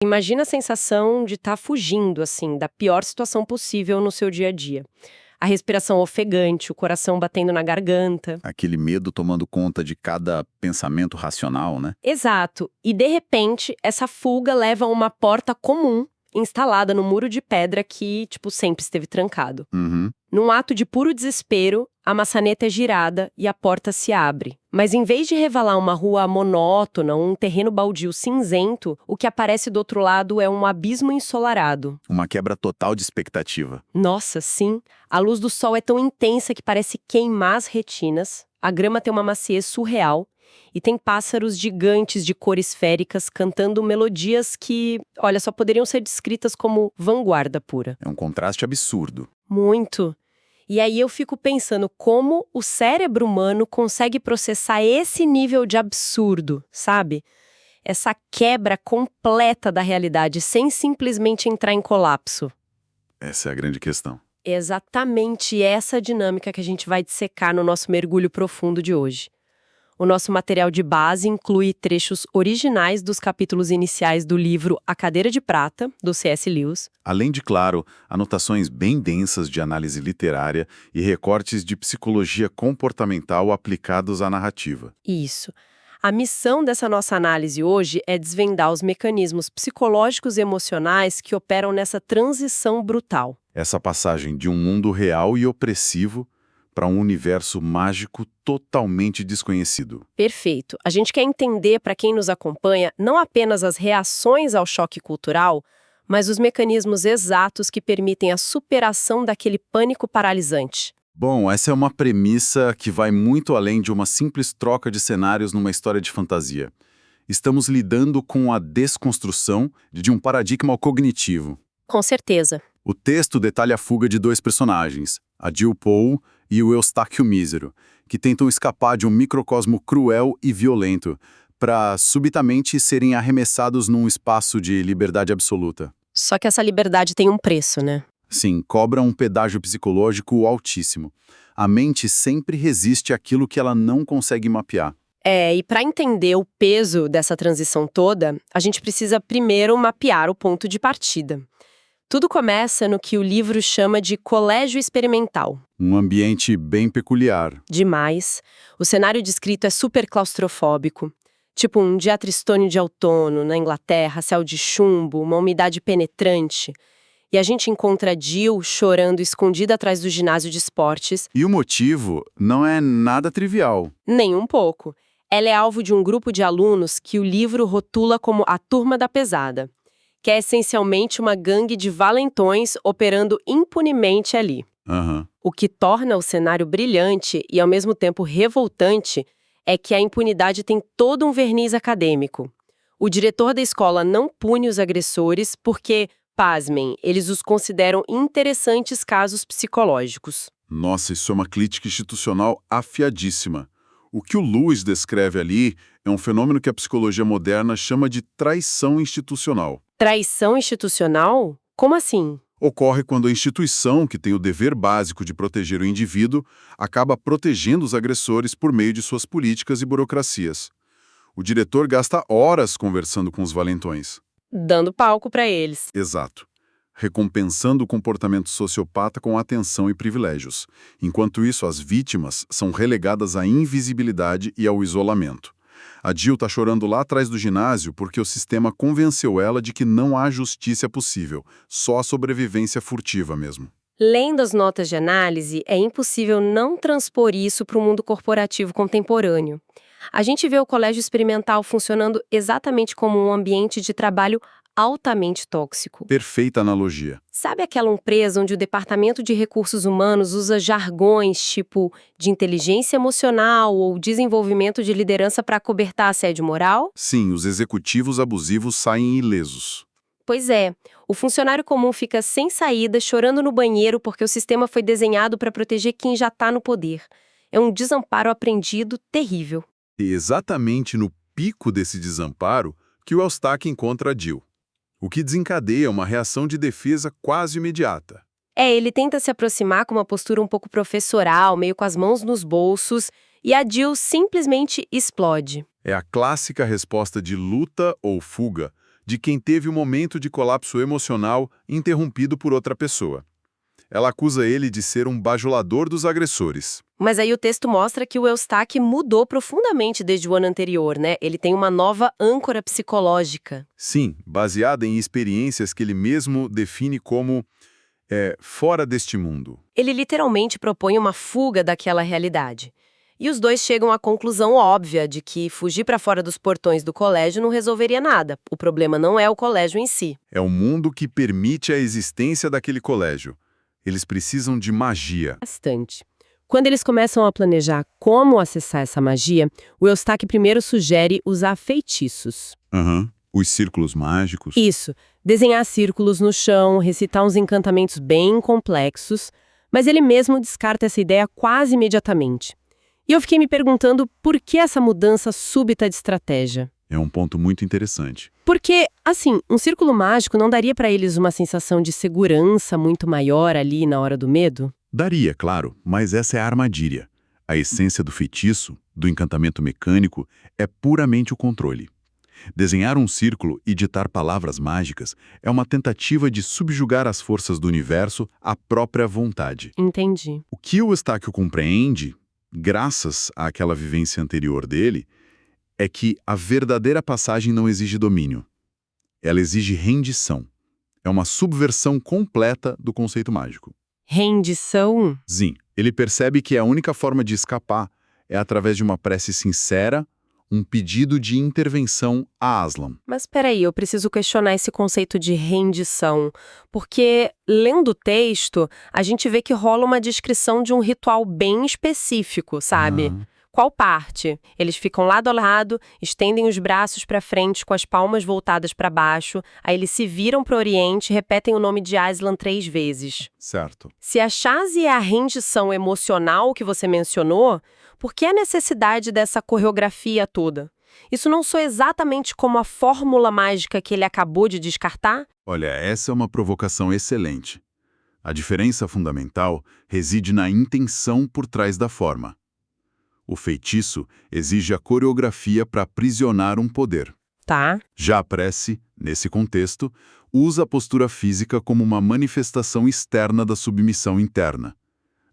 Imagina a sensação de estar fugindo, assim, da pior situação possível no seu dia a dia. A respiração ofegante, o coração batendo na garganta. Aquele medo tomando conta de cada pensamento racional, né? Exato. E, de repente, essa fuga leva a uma porta comum instalada no muro de pedra que, tipo, sempre esteve trancado. Uhum. Num ato de puro desespero, a maçaneta é girada e a porta se abre. Mas em vez de revelar uma rua monótona, um terreno baldio cinzento, o que aparece do outro lado é um abismo ensolarado. Uma quebra total de expectativa. Nossa, sim! A luz do sol é tão intensa que parece queimar as retinas, a grama tem uma maciez surreal e tem pássaros gigantes de cores féricas cantando melodias que, olha, só poderiam ser descritas como vanguarda pura. É um contraste absurdo. Muito! E aí eu fico pensando como o cérebro humano consegue processar esse nível de absurdo, sabe? Essa quebra completa da realidade sem simplesmente entrar em colapso. Essa é a grande questão. Exatamente essa dinâmica que a gente vai dissecar no nosso mergulho profundo de hoje. O nosso material de base inclui trechos originais dos capítulos iniciais do livro A Cadeira de Prata, do C.S. Lewis. Além de, claro, anotações bem densas de análise literária e recortes de psicologia comportamental aplicados à narrativa. Isso. A missão dessa nossa análise hoje é desvendar os mecanismos psicológicos e emocionais que operam nessa transição brutal. Essa passagem de um mundo real e opressivo para um universo mágico totalmente desconhecido. Perfeito. A gente quer entender, para quem nos acompanha, não apenas as reações ao choque cultural, mas os mecanismos exatos que permitem a superação daquele pânico paralisante. Bom, essa é uma premissa que vai muito além de uma simples troca de cenários numa história de fantasia. Estamos lidando com a desconstrução de um paradigma cognitivo. Com certeza. O texto detalha a fuga de dois personagens, a Jill Poe e o Eustáquio Mísero, que tentam escapar de um microcosmo cruel e violento para subitamente serem arremessados num espaço de liberdade absoluta. Só que essa liberdade tem um preço, né? Sim, cobra um pedágio psicológico altíssimo. A mente sempre resiste àquilo que ela não consegue mapear. E para entender o peso dessa transição toda, a gente precisa primeiro mapear o ponto de partida. Tudo começa no que o livro chama de colégio experimental. Um ambiente bem peculiar. Demais. O cenário descrito é super claustrofóbico. Tipo um dia tristônio de outono, na Inglaterra, céu de chumbo, uma umidade penetrante. E a gente encontra Jill chorando escondida atrás do ginásio de esportes. E o motivo não é nada trivial. Nem um pouco. Ela é alvo de um grupo de alunos que o livro rotula como a Turma da Pesada, que é essencialmente uma gangue de valentões operando impunemente ali. Uhum. O que torna o cenário brilhante e ao mesmo tempo revoltante é que a impunidade tem todo um verniz acadêmico. O diretor da escola não pune os agressores porque, pasmem, eles os consideram interessantes casos psicológicos. Nossa, isso é uma crítica institucional afiadíssima. O que o Lewis descreve ali é um fenômeno que a psicologia moderna chama de traição institucional. Traição institucional? Como assim? Ocorre quando a instituição, que tem o dever básico de proteger o indivíduo, acaba protegendo os agressores por meio de suas políticas e burocracias. O diretor gasta horas conversando com os valentões. Dando palco para eles. Exato. Recompensando o comportamento sociopata com atenção e privilégios. Enquanto isso, as vítimas são relegadas à invisibilidade e ao isolamento. A Jill está chorando lá atrás do ginásio porque o sistema convenceu ela de que não há justiça possível, só a sobrevivência furtiva mesmo. Lendo as notas de análise, é impossível não transpor isso para o mundo corporativo contemporâneo. A gente vê o colégio experimental funcionando exatamente como um ambiente de trabalho altamente tóxico. Perfeita analogia. Sabe aquela empresa onde o departamento de recursos humanos usa jargões tipo de inteligência emocional ou desenvolvimento de liderança para acobertar assédio moral? Sim, os executivos abusivos saem ilesos. Pois é, o funcionário comum fica sem saída, chorando no banheiro porque o sistema foi desenhado para proteger quem já está no poder. É um desamparo aprendido terrível. E exatamente no pico desse desamparo que o Eustáquio encontra a Jill, o que desencadeia uma reação de defesa quase imediata. Ele tenta se aproximar com uma postura um pouco professoral, meio com as mãos nos bolsos, e a Jill simplesmente explode. É a clássica resposta de luta ou fuga de quem teve um momento de colapso emocional interrompido por outra pessoa. Ela acusa ele de ser um bajulador dos agressores. Mas aí o texto mostra que o Eustáquio mudou profundamente desde o ano anterior, né? Ele tem uma nova âncora psicológica. Sim, baseada em experiências que ele mesmo define como fora deste mundo. Ele literalmente propõe uma fuga daquela realidade. E os dois chegam à conclusão óbvia de que fugir para fora dos portões do colégio não resolveria nada. O problema não é o colégio em si. É o mundo que permite a existência daquele colégio. Eles precisam de magia. Bastante. Quando eles começam a planejar como acessar essa magia, o Eustáquio primeiro sugere usar feitiços. Os círculos mágicos. Isso, desenhar círculos no chão, recitar uns encantamentos bem complexos, mas ele mesmo descarta essa ideia quase imediatamente. E eu fiquei me perguntando por que essa mudança súbita de estratégia. É um ponto muito interessante. Porque, assim, um círculo mágico não daria para eles uma sensação de segurança muito maior ali na hora do medo? Daria, claro, mas essa é a armadilha. A essência do feitiço, do encantamento mecânico, é puramente o controle. Desenhar um círculo e ditar palavras mágicas é uma tentativa de subjugar as forças do universo à própria vontade. Entendi. O que o Eustáquio compreende, graças àquela vivência anterior dele, é que a verdadeira passagem não exige domínio. Ela exige rendição. É uma subversão completa do conceito mágico. Rendição? Sim, ele percebe que a única forma de escapar é através de uma prece sincera, um pedido de intervenção a Aslan. Mas peraí, eu preciso questionar esse conceito de rendição, porque, lendo o texto, a gente vê que rola uma descrição de um ritual bem específico, sabe? Qual parte? Eles ficam lado a lado, estendem os braços para frente com as palmas voltadas para baixo, aí eles se viram para o Oriente e repetem o nome de Aslan 3 vezes. Certo. Se a chase é a rendição emocional que você mencionou, por que a necessidade dessa coreografia toda? Isso não soa exatamente como a fórmula mágica que ele acabou de descartar? Olha, essa é uma provocação excelente. A diferença fundamental reside na intenção por trás da forma. O feitiço exige a coreografia para aprisionar um poder. Tá. Já a prece, nesse contexto, usa a postura física como uma manifestação externa da submissão interna.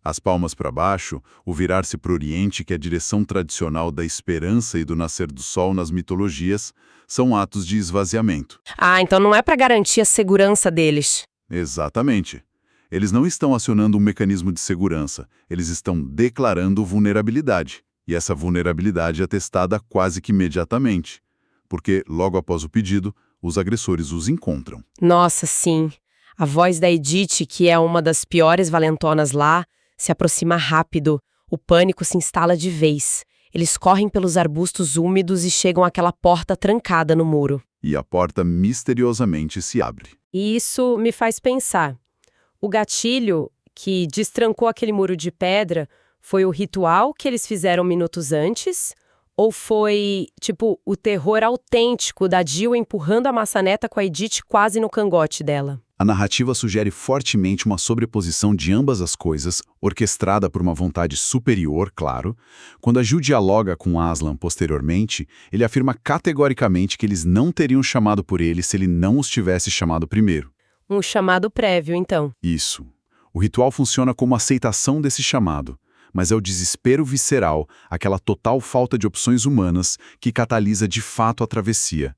As palmas para baixo, o virar-se para o Oriente, que é a direção tradicional da esperança e do nascer do sol nas mitologias, são atos de esvaziamento. Ah, então não é para garantir a segurança deles. Exatamente. Eles não estão acionando um mecanismo de segurança, eles estão declarando vulnerabilidade. E essa vulnerabilidade é testada quase que imediatamente, porque, logo após o pedido, os agressores os encontram. Nossa, sim. A voz da Edith, que é uma das piores valentonas lá, se aproxima rápido. O pânico se instala de vez. Eles correm pelos arbustos úmidos e chegam àquela porta trancada no muro. E a porta misteriosamente se abre. E isso me faz pensar. O gatilho que destrancou aquele muro de pedra foi o ritual que eles fizeram minutos antes? Ou foi, tipo, o terror autêntico da Jill empurrando a maçaneta com a Edith quase no cangote dela? A narrativa sugere fortemente uma sobreposição de ambas as coisas, orquestrada por uma vontade superior, claro. Quando a Jill dialoga com Aslan posteriormente, ele afirma categoricamente que eles não teriam chamado por ele se ele não os tivesse chamado primeiro. Um chamado prévio, então. Isso. O ritual funciona como aceitação desse chamado, mas é o desespero visceral, aquela total falta de opções humanas, que catalisa de fato a travessia.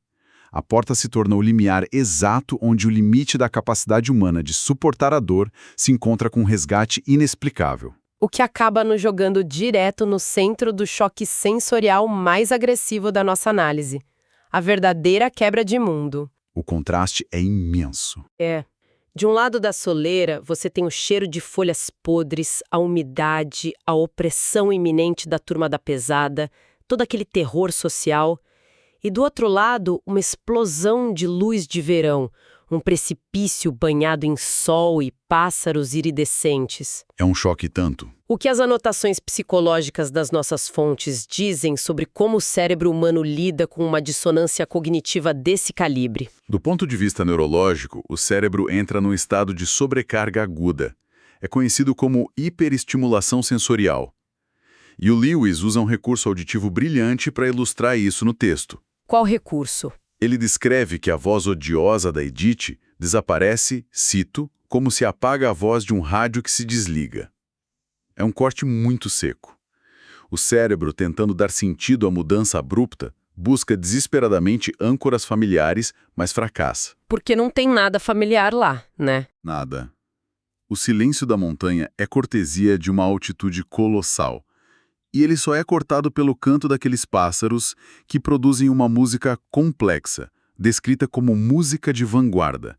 A porta se torna o limiar exato onde o limite da capacidade humana de suportar a dor se encontra com um resgate inexplicável. O que acaba nos jogando direto no centro do choque sensorial mais agressivo da nossa análise. A verdadeira quebra de mundo. O contraste é imenso. É. De um lado da soleira, você tem o cheiro de folhas podres, a umidade, a opressão iminente da turma da pesada, todo aquele terror social. E do outro lado, uma explosão de luz de verão, um precipício banhado em sol e pássaros iridescentes. É um choque tanto. O que as anotações psicológicas das nossas fontes dizem sobre como o cérebro humano lida com uma dissonância cognitiva desse calibre? Do ponto de vista neurológico, o cérebro entra num estado de sobrecarga aguda. É conhecido como hiperestimulação sensorial. E o Lewis usa um recurso auditivo brilhante para ilustrar isso no texto. Qual recurso? Ele descreve que a voz odiosa da Edith desaparece, cito, como se apaga a voz de um rádio que se desliga. É um corte muito seco. O cérebro, tentando dar sentido à mudança abrupta, busca desesperadamente âncoras familiares, mas fracassa. Porque não tem nada familiar lá, né? Nada. O silêncio da montanha é cortesia de uma altitude colossal. E ele só é cortado pelo canto daqueles pássaros que produzem uma música complexa, descrita como música de vanguarda.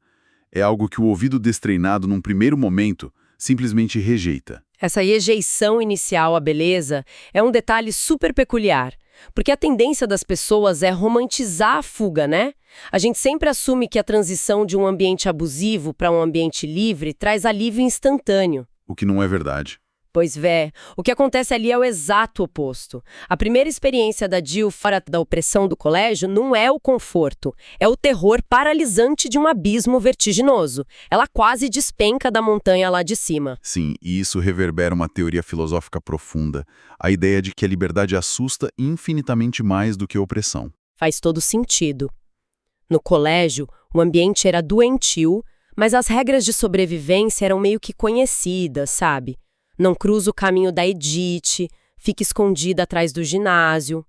É algo que o ouvido destreinado num primeiro momento simplesmente rejeita. Essa rejeição inicial à beleza é um detalhe super peculiar, porque a tendência das pessoas é romantizar a fuga, né? A gente sempre assume que a transição de um ambiente abusivo para um ambiente livre traz alívio instantâneo. O que não é verdade. Pois o que acontece ali é o exato oposto. A primeira experiência da Jill fora da opressão do colégio não é o conforto, é o terror paralisante de um abismo vertiginoso. Ela quase despenca da montanha lá de cima. Sim, e isso reverbera uma teoria filosófica profunda, a ideia de que a liberdade assusta infinitamente mais do que a opressão. Faz todo sentido. No colégio, o ambiente era doentio, mas as regras de sobrevivência eram meio que conhecidas, sabe? Não cruza o caminho da Edith, fica escondida atrás do ginásio.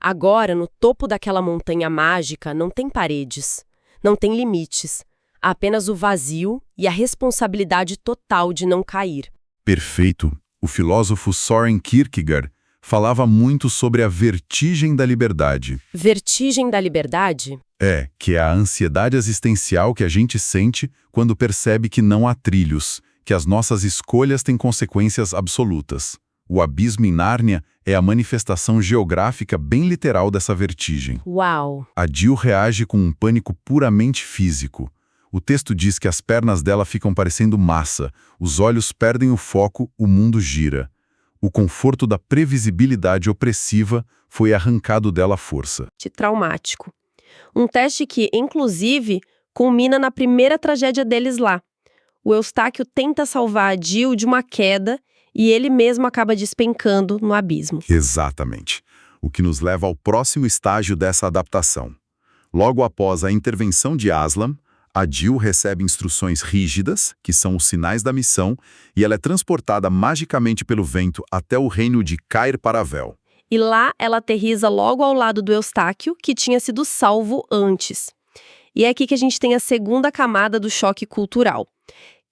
Agora, no topo daquela montanha mágica, não tem paredes, não tem limites. Há apenas o vazio e a responsabilidade total de não cair. Perfeito. O filósofo Soren Kierkegaard falava muito sobre a vertigem da liberdade. Vertigem da liberdade? Que é a ansiedade existencial que a gente sente quando percebe que não há trilhos, que as nossas escolhas têm consequências absolutas. O abismo em Nárnia é a manifestação geográfica bem literal dessa vertigem. Uau! A Jill reage com um pânico puramente físico. O texto diz que as pernas dela ficam parecendo massa, os olhos perdem o foco, o mundo gira. O conforto da previsibilidade opressiva foi arrancado dela à força. Traumático. Um teste que, inclusive, culmina na primeira tragédia deles lá. O Eustáquio tenta salvar a Jill de uma queda e ele mesmo acaba despencando no abismo. Exatamente. O que nos leva ao próximo estágio dessa adaptação. Logo após a intervenção de Aslan, a Jill recebe instruções rígidas, que são os sinais da missão, e ela é transportada magicamente pelo vento até o reino de Cair Paravel. E lá ela aterriza logo ao lado do Eustáquio, que tinha sido salvo antes. E é aqui que a gente tem a segunda camada do choque cultural,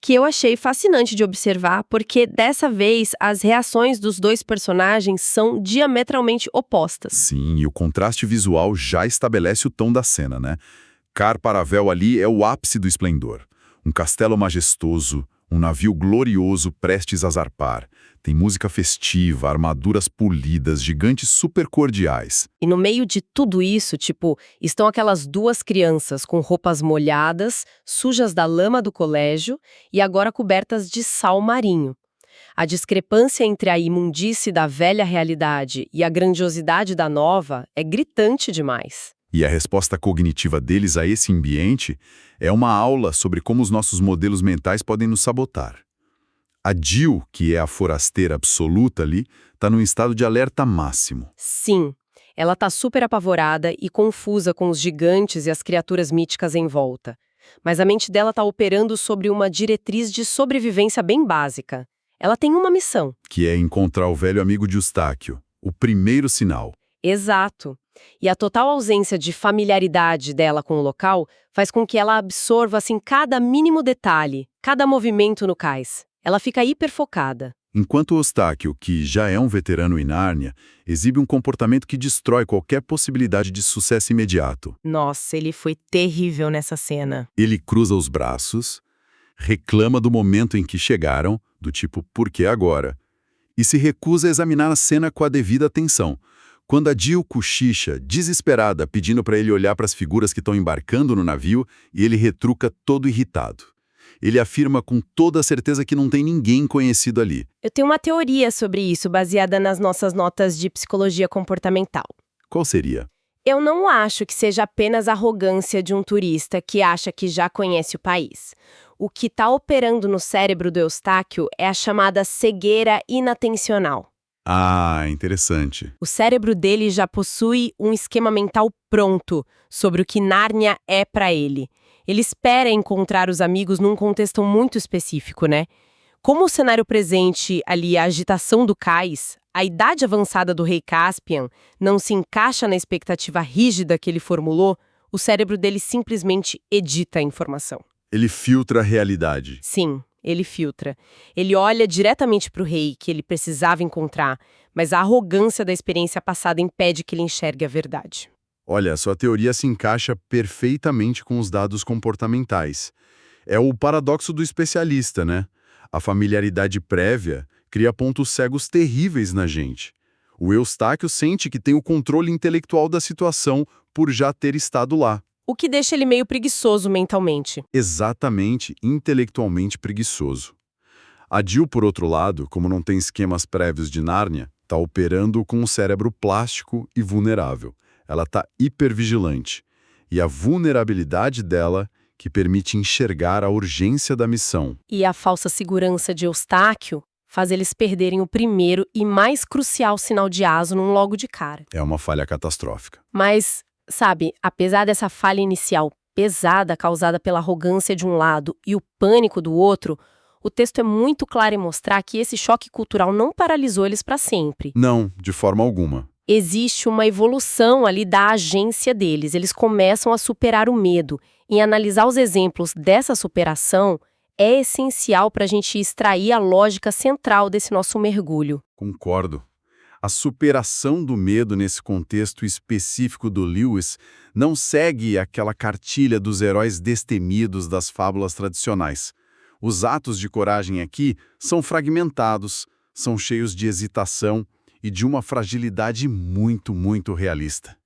que eu achei fascinante de observar, porque dessa vez as reações dos dois personagens são diametralmente opostas. Sim, e o contraste visual já estabelece o tom da cena, né? Cair Paravel ali é o ápice do esplendor. Um castelo majestoso, um navio glorioso prestes a zarpar. Tem música festiva, armaduras polidas, gigantes super cordiais. E no meio de tudo isso, estão aquelas duas crianças com roupas molhadas, sujas da lama do colégio e agora cobertas de sal marinho. A discrepância entre a imundície da velha realidade e a grandiosidade da nova é gritante demais. E a resposta cognitiva deles a esse ambiente é uma aula sobre como os nossos modelos mentais podem nos sabotar. A Jill, que é a forasteira absoluta ali, está num estado de alerta máximo. Sim, ela tá super apavorada e confusa com os gigantes e as criaturas míticas em volta. Mas a mente dela tá operando sobre uma diretriz de sobrevivência bem básica. Ela tem uma missão. Que é encontrar o velho amigo de Eustáquio, o primeiro sinal. Exato. E a total ausência de familiaridade dela com o local faz com que ela absorva cada mínimo detalhe, cada movimento no cais. Ela fica hiperfocada. Enquanto o Eustáquio, que já é um veterano em Nárnia, exibe um comportamento que destrói qualquer possibilidade de sucesso imediato. Nossa, ele foi terrível nessa cena. Ele cruza os braços, reclama do momento em que chegaram, do tipo, por que agora? E se recusa a examinar a cena com a devida atenção. Quando a Jill cochicha, desesperada, pedindo para ele olhar para as figuras que estão embarcando no navio, e ele retruca todo irritado. Ele afirma com toda a certeza que não tem ninguém conhecido ali. Eu tenho uma teoria sobre isso, baseada nas nossas notas de psicologia comportamental. Qual seria? Eu não acho que seja apenas a arrogância de um turista que acha que já conhece o país. O que está operando no cérebro do Eustáquio é a chamada cegueira inatencional. Ah, interessante. O cérebro dele já possui um esquema mental pronto sobre o que Nárnia é para ele. Ele espera encontrar os amigos num contexto muito específico, né? Como o cenário presente ali, a agitação do cais, a idade avançada do rei Caspian não se encaixa na expectativa rígida que ele formulou, o cérebro dele simplesmente edita a informação. Ele filtra a realidade. Sim, ele filtra. Ele olha diretamente para o rei que ele precisava encontrar, mas a arrogância da experiência passada impede que ele enxergue a verdade. Olha, sua teoria se encaixa perfeitamente com os dados comportamentais. É o paradoxo do especialista, né? A familiaridade prévia cria pontos cegos terríveis na gente. O Eustáquio sente que tem o controle intelectual da situação por já ter estado lá. O que deixa ele meio preguiçoso mentalmente. Exatamente, intelectualmente preguiçoso. A Jill, por outro lado, como não tem esquemas prévios de Nárnia, está operando com um cérebro plástico e vulnerável. Ela está hipervigilante. E a vulnerabilidade dela que permite enxergar a urgência da missão. E a falsa segurança de Eustáquio faz eles perderem o primeiro e mais crucial sinal de Asnum logo de cara. É uma falha catastrófica. Mas, sabe, apesar dessa falha inicial pesada causada pela arrogância de um lado e o pânico do outro, o texto é muito claro em mostrar que esse choque cultural não paralisou eles para sempre. Não, de forma alguma. Existe uma evolução ali da agência deles. Eles começam a superar o medo. E analisar os exemplos dessa superação é essencial para a gente extrair a lógica central desse nosso mergulho. Concordo. A superação do medo nesse contexto específico do Lewis não segue aquela cartilha dos heróis destemidos das fábulas tradicionais. Os atos de coragem aqui são fragmentados, são cheios de hesitação e de uma fragilidade muito, muito realista.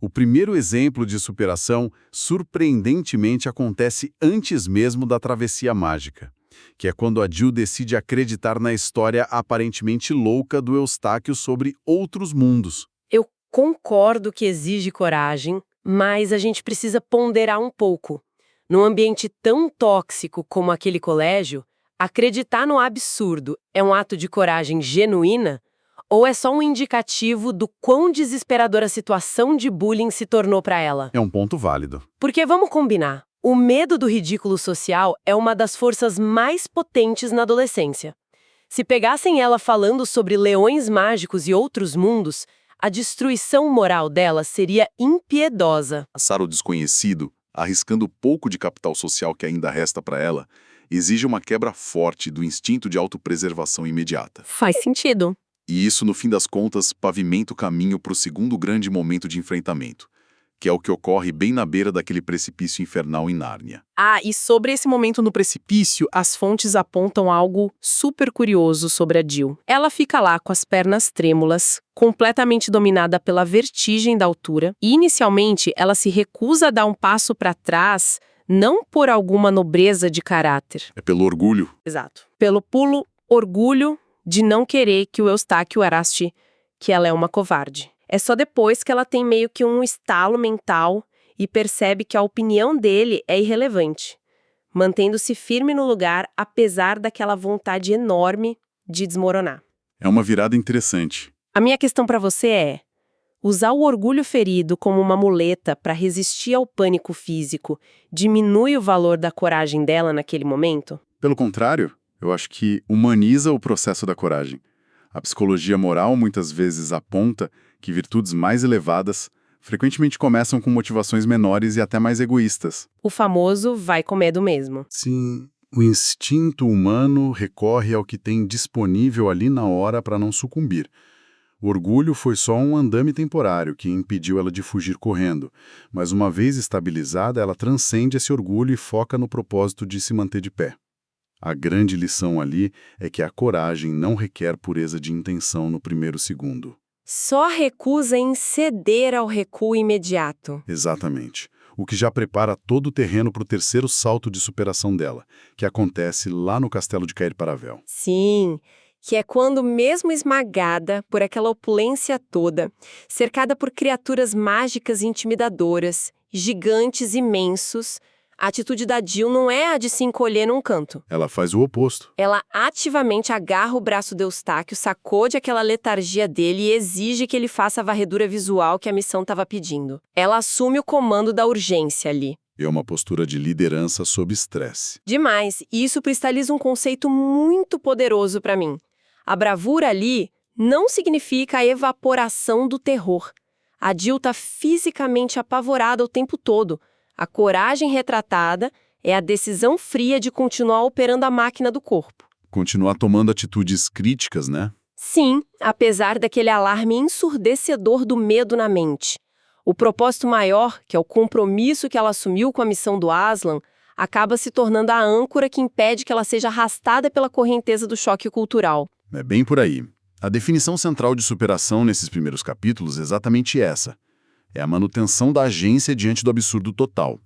O primeiro exemplo de superação, surpreendentemente, acontece antes mesmo da travessia mágica, que é quando a Jill decide acreditar na história aparentemente louca do Eustáquio sobre outros mundos. Eu concordo que exige coragem, mas a gente precisa ponderar um pouco. Num ambiente tão tóxico como aquele colégio, acreditar no absurdo é um ato de coragem genuína? Ou é só um indicativo do quão desesperadora a situação de bullying se tornou para ela? É um ponto válido. Porque vamos combinar, o medo do ridículo social é uma das forças mais potentes na adolescência. Se pegassem ela falando sobre leões mágicos e outros mundos, a destruição moral dela seria impiedosa. Passar o desconhecido, arriscando o pouco de capital social que ainda resta para ela, exige uma quebra forte do instinto de autopreservação imediata. Faz sentido. E isso, no fim das contas, pavimenta o caminho para o segundo grande momento de enfrentamento, que é o que ocorre bem na beira daquele precipício infernal em Nárnia. Ah, e sobre esse momento no precipício, as fontes apontam algo super curioso sobre a Jill. Ela fica lá com as pernas trêmulas, completamente dominada pela vertigem da altura, e inicialmente ela se recusa a dar um passo para trás, não por alguma nobreza de caráter. É pelo orgulho. Exato. Pelo puro orgulho de não querer que o Eustáquio araste que ela é uma covarde. É só depois que ela tem meio que um estalo mental e percebe que a opinião dele é irrelevante, mantendo-se firme no lugar apesar daquela vontade enorme de desmoronar. É uma virada interessante. A minha questão para você é: usar o orgulho ferido como uma muleta para resistir ao pânico físico diminui o valor da coragem dela naquele momento? Pelo contrário, eu acho que humaniza o processo da coragem. A psicologia moral muitas vezes aponta que virtudes mais elevadas frequentemente começam com motivações menores e até mais egoístas. O famoso vai com medo mesmo. Sim, o instinto humano recorre ao que tem disponível ali na hora para não sucumbir. O orgulho foi só um andame temporário que impediu ela de fugir correndo, mas uma vez estabilizada, ela transcende esse orgulho e foca no propósito de se manter de pé. A grande lição ali é que a coragem não requer pureza de intenção no primeiro segundo. Só recusa em ceder ao recuo imediato. Exatamente. O que já prepara todo o terreno para o terceiro salto de superação dela, que acontece lá no castelo de Cair Paravel. Sim, que é quando, mesmo esmagada por aquela opulência toda, cercada por criaturas mágicas e intimidadoras, gigantes imensos, A atitude da Jill não é a de se encolher num canto. Ela faz o oposto. Ela ativamente agarra o braço do Eustáquio, sacode aquela letargia dele e exige que ele faça a varredura visual que a missão estava pedindo. Ela assume o comando da urgência ali. É uma postura de liderança sob estresse. Demais, e isso cristaliza um conceito muito poderoso para mim. A bravura ali não significa a evaporação do terror. A Jill está fisicamente apavorada o tempo todo. A coragem retratada é a decisão fria de continuar operando a máquina do corpo. Continuar tomando atitudes críticas, né? Sim, apesar daquele alarme ensurdecedor do medo na mente. O propósito maior, que é o compromisso que ela assumiu com a missão do Aslan, acaba se tornando a âncora que impede que ela seja arrastada pela correnteza do choque cultural. É bem por aí. A definição central de superação nesses primeiros capítulos é exatamente essa. É a manutenção da agência diante do absurdo total.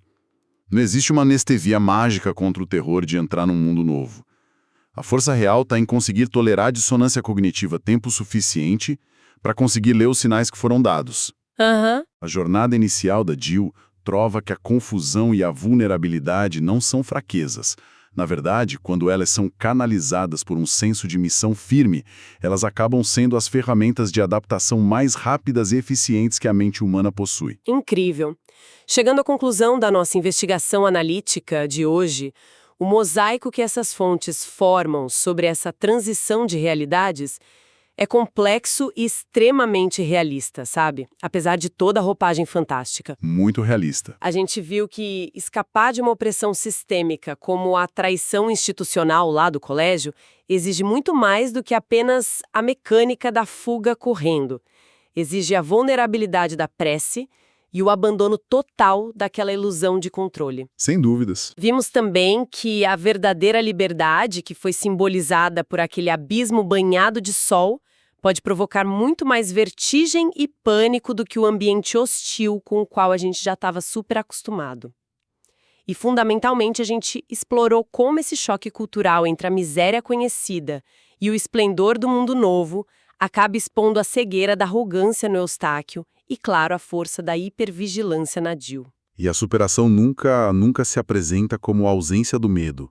Não existe uma anestesia mágica contra o terror de entrar num mundo novo. A força real está em conseguir tolerar a dissonância cognitiva tempo suficiente para conseguir ler os sinais que foram dados. A jornada inicial da Jill prova que a confusão e a vulnerabilidade não são fraquezas. Na verdade, quando elas são canalizadas por um senso de missão firme, elas acabam sendo as ferramentas de adaptação mais rápidas e eficientes que a mente humana possui. Incrível. Chegando à conclusão da nossa investigação analítica de hoje, o mosaico que essas fontes formam sobre essa transição de realidades é complexo e extremamente realista, sabe? Apesar de toda a roupagem fantástica. Muito realista. A gente viu que escapar de uma opressão sistêmica, como a traição institucional lá do colégio, exige muito mais do que apenas a mecânica da fuga correndo. Exige a vulnerabilidade da prece e o abandono total daquela ilusão de controle. Sem dúvidas. Vimos também que a verdadeira liberdade, que foi simbolizada por aquele abismo banhado de sol, pode provocar muito mais vertigem e pânico do que o ambiente hostil com o qual a gente já estava super acostumado. E, fundamentalmente, a gente explorou como esse choque cultural entre a miséria conhecida e o esplendor do mundo novo acaba expondo a cegueira da arrogância no Eustáquio e, claro, a força da hipervigilância na Jill. E a superação nunca se apresenta como a ausência do medo.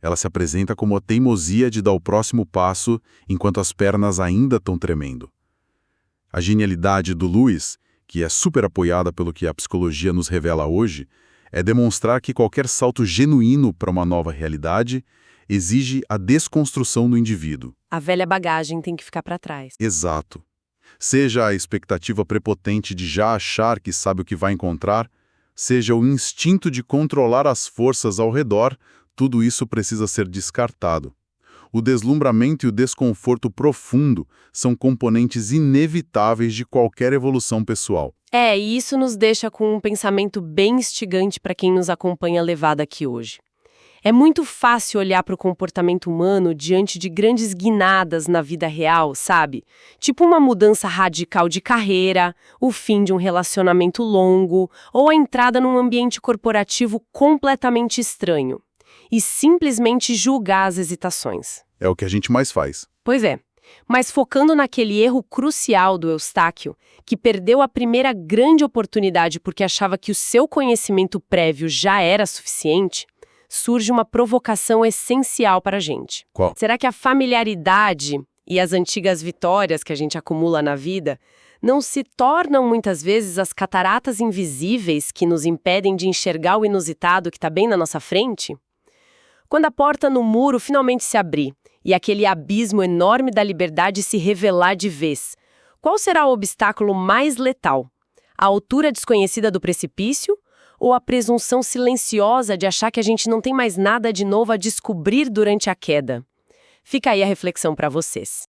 Ela se apresenta como a teimosia de dar o próximo passo enquanto as pernas ainda estão tremendo. A genialidade do Lewis, que é super apoiada pelo que a psicologia nos revela hoje, é demonstrar que qualquer salto genuíno para uma nova realidade exige a desconstrução do indivíduo. A velha bagagem tem que ficar para trás. Exato. Seja a expectativa prepotente de já achar que sabe o que vai encontrar, seja o instinto de controlar as forças ao redor, tudo isso precisa ser descartado. O deslumbramento e o desconforto profundo são componentes inevitáveis de qualquer evolução pessoal. E isso nos deixa com um pensamento bem instigante para quem nos acompanha levado aqui hoje. É muito fácil olhar para o comportamento humano diante de grandes guinadas na vida real, sabe? Tipo uma mudança radical de carreira, o fim de um relacionamento longo ou a entrada num ambiente corporativo completamente estranho. E simplesmente julgar as hesitações. É o que a gente mais faz. Pois é. Mas focando naquele erro crucial do Eustáquio, que perdeu a primeira grande oportunidade porque achava que o seu conhecimento prévio já era suficiente, surge uma provocação essencial para a gente. Qual? Será que a familiaridade e as antigas vitórias que a gente acumula na vida não se tornam muitas vezes as cataratas invisíveis que nos impedem de enxergar o inusitado que está bem na nossa frente? Quando a porta no muro finalmente se abrir e aquele abismo enorme da liberdade se revelar de vez, qual será o obstáculo mais letal? A altura desconhecida do precipício ou a presunção silenciosa de achar que a gente não tem mais nada de novo a descobrir durante a queda? Fica aí a reflexão para vocês.